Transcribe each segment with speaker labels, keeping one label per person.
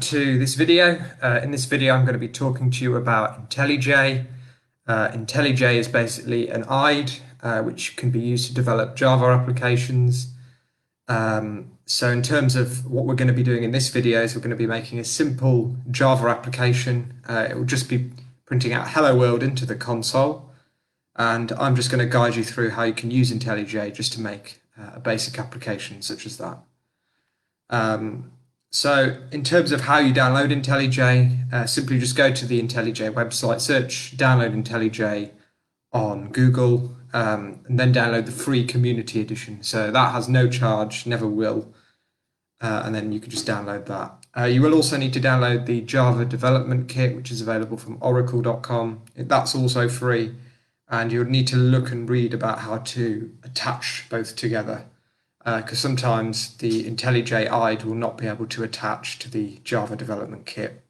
Speaker 1: To this video. In this video, I'm going to be talking to you about IntelliJ. IntelliJ is basically an IDE which can be used to develop Java applications. So in terms of what we're going to be doing in this video is we're going to be making a simple Java application. It will just be printing out hello world into the console. And I'm just going to guide you through how you can use IntelliJ just to make a basic application such as that. So in terms of how you download IntelliJ, simply just go to the IntelliJ website, search download IntelliJ on Google, and then download the free community edition. So that has no charge, never will, and then you can just download that. You will also need to download the Java development kit, which is available from oracle.com. That's also free, and you'll need to look and read about how to attach both together. Because sometimes the IntelliJ IDE will not be able to attach to the Java development kit,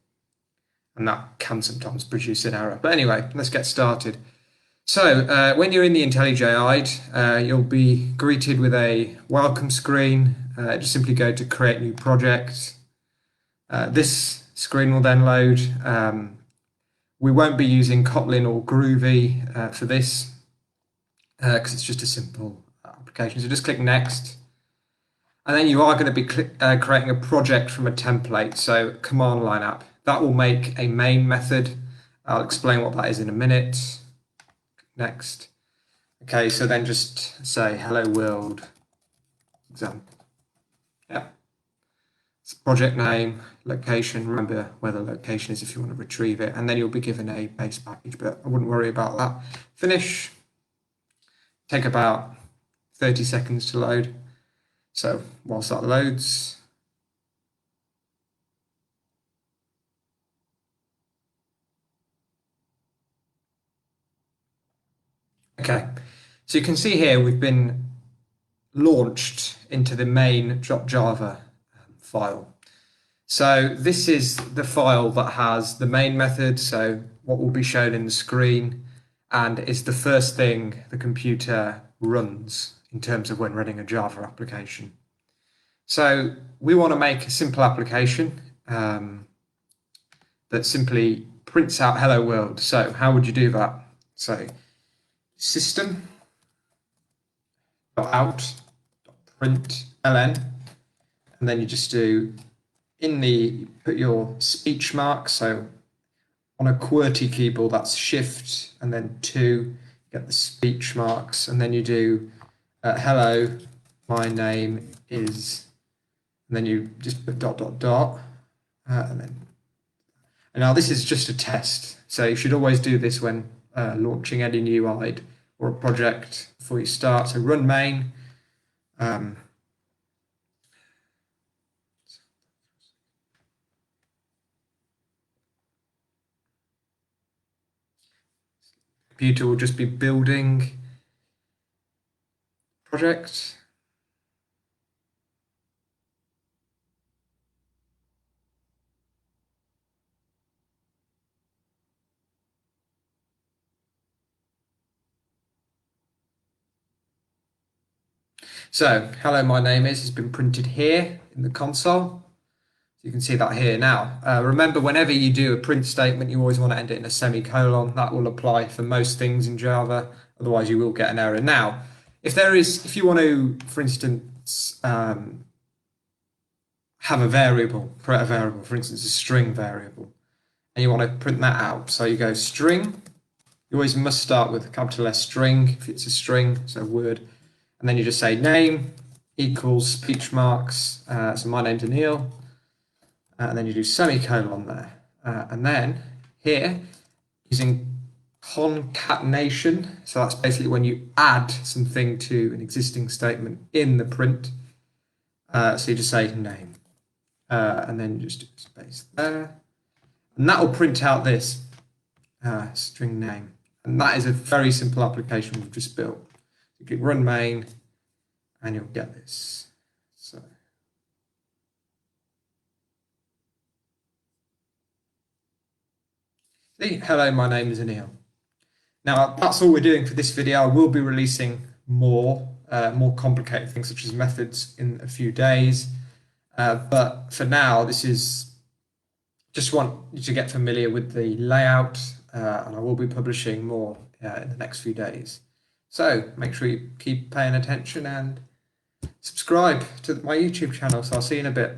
Speaker 1: and that can sometimes produce an error. But anyway, let's get started. So when you're in the IntelliJ IDE, you'll be greeted with a welcome screen. Just simply go to create new project. This screen will then load. We won't be using Kotlin or Groovy for this because it's just a simple application. So just click next. And then you are going to be creating a project from a template, so command line app. That will make a main method. I'll explain what that is in a minute. Next. Okay, so then just say hello world example. Yeah. It's project name, location. Remember where the location is if you want to retrieve it. And then you'll be given a base package, but I wouldn't worry about that. Finish. Take about 30 seconds to load. So whilst that loads, okay, so you can see here we've been launched into the main.java file. So this is the file that has the main method, so what will be shown in the screen, and is the first thing the computer runs in terms of when running a Java application. So we want to make a simple application that simply prints out hello world. So how would you do that? So system out print ln, and then you just do put your speech mark. So on a QWERTY keyboard, that's shift and then 2, get the speech marks, and then you do hello, my name is, and then you just put ... and now this is just a test. So you should always do this when launching any new IDE or a project before you start. So run main. Computer will just be building project. So hello, my name is has been printed here in the console. You can see that here now. Remember, whenever you do a print statement, you always want to end it in a semicolon. That will apply for most things in Java. Otherwise, you will get an error. Now, if you want to, for instance, have a variable, create a variable, for instance, a string variable, and you want to print that out. So you go string. You always must start with a capital S string if it's a string, so word. And then you just say name equals speech marks. So my name's Anil. And then you do semicolon there. And then here, using concatenation, so that's basically when you add something to an existing statement in the print. So you just say name. And then you just do space there. And that will print out this string name. And that is a very simple application we've just built. You click run main, and you'll get this. So see, hello, my name is Anil. Now that's all we're doing for this video. I will be releasing more complicated things such as methods in a few days. But for now, this is just want you to get familiar with the layout, and I will be publishing more in the next few days. So make sure you keep paying attention and subscribe to my YouTube channel. So I'll see you in a bit.